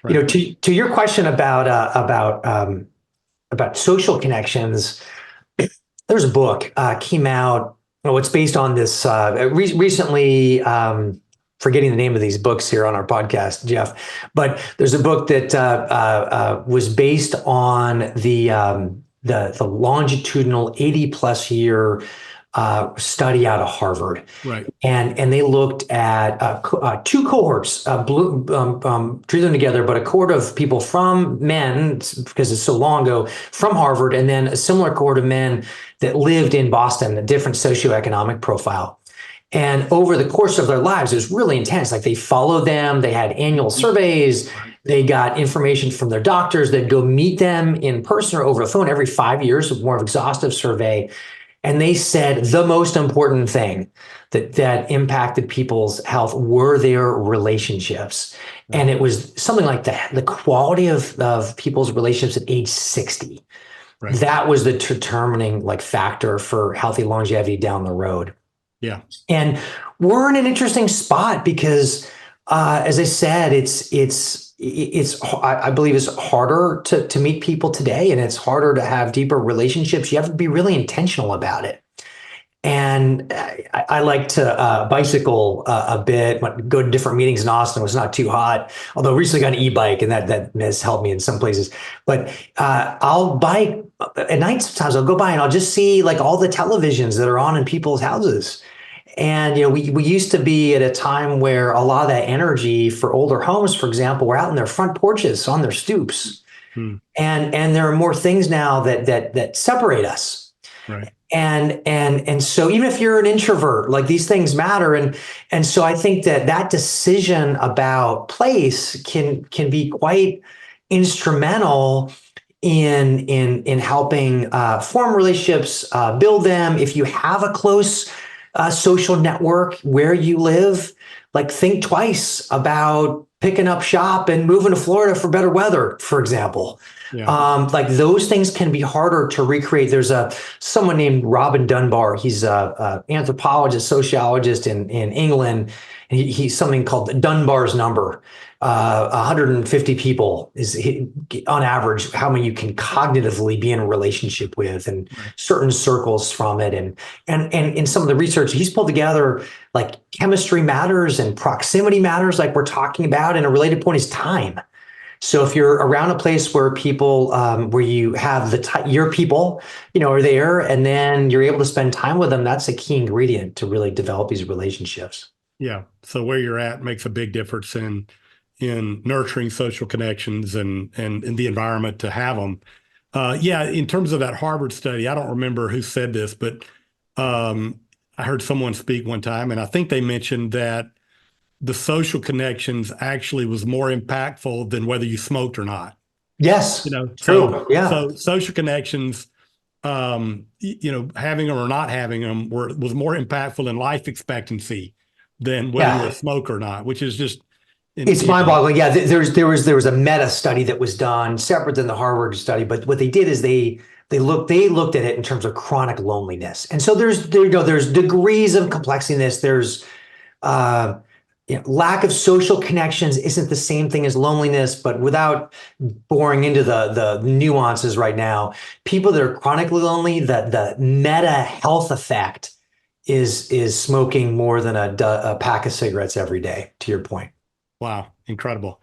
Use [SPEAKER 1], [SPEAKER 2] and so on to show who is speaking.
[SPEAKER 1] Right.
[SPEAKER 2] To your question about social connections, there's a book came out. Oh, it's based on this recently. Forgetting the name of these books here on our podcast, Jeff, but there's a book that was based on the longitudinal 80 plus year study out of Harvard,
[SPEAKER 1] Right.
[SPEAKER 2] and they looked at two cohorts, drew them together, but a cohort of people from men, because it's so long ago, from Harvard, and then a similar cohort of men that lived in Boston, a different socioeconomic profile. And over the course of their lives, it was really intense. Like they followed them, they had annual surveys,
[SPEAKER 1] Right.
[SPEAKER 2] they got information from their doctors, they'd go meet them in person or over the phone every 5 years, a more exhaustive survey. And they said the most important thing that impacted people's health were their relationships. And it was something like the quality of people's relationships at age 60.
[SPEAKER 1] Right.
[SPEAKER 2] That was the determining like factor for healthy longevity down the road.
[SPEAKER 1] Yeah.
[SPEAKER 2] And we're in an interesting spot because, as I said, I believe it's harder to meet people today, and it's harder to have deeper relationships. You have to be really intentional about it. And I like to bicycle a bit, go to different meetings in Austin when it's not too hot. Although recently got an e-bike, and that has helped me in some places. But I'll bike at night sometimes. I'll go by and I'll just see like all the televisions that are on in people's houses. And we used to be at a time where a lot of that energy for older homes, for example, were out in their front porches, on their stoops.
[SPEAKER 1] Hmm.
[SPEAKER 2] And there are more things now that separate us.
[SPEAKER 1] Right.
[SPEAKER 2] And so even if you're an introvert, like these things matter. And so I think that decision about place can be quite instrumental in helping form relationships, build them. If you have a close social network where you live, like think twice about picking up shop and moving to Florida for better weather, for example.
[SPEAKER 1] Yeah.
[SPEAKER 2] Like those things can be harder to recreate. There's someone named Robin Dunbar. He's a anthropologist, sociologist in England. And he's something called Dunbar's number. 150 people is on average how many you can cognitively be in a relationship with, and certain circles from it. And in some of the research he's pulled together, like chemistry matters and proximity matters, like we're talking about. And a related point is time. So if you're around a place where people, where you have your people, are there, and then you're able to spend time with them, that's a key ingredient to really develop these relationships.
[SPEAKER 1] Yeah. So where you're at makes a big difference in nurturing social connections and in the environment to have them. Yeah. In terms of that Harvard study, I don't remember who said this, but I heard someone speak one time, and I think they mentioned that the social connections actually was more impactful than whether you smoked or not.
[SPEAKER 2] Yes,
[SPEAKER 1] So
[SPEAKER 2] true. Yeah.
[SPEAKER 1] so social connections, having them or not having them was more impactful in life expectancy than whether you're a smoker or not, which is just
[SPEAKER 2] it's mind-boggling. Yeah, there was a meta study that was done separate than the Harvard study, but what they did is they looked at it in terms of chronic loneliness, and so there's degrees of complexity in this. There's lack of social connections isn't the same thing as loneliness, but without boring into the nuances right now, people that are chronically lonely, the meta health effect is smoking more than a pack of cigarettes every day, to your point.
[SPEAKER 1] Wow, incredible.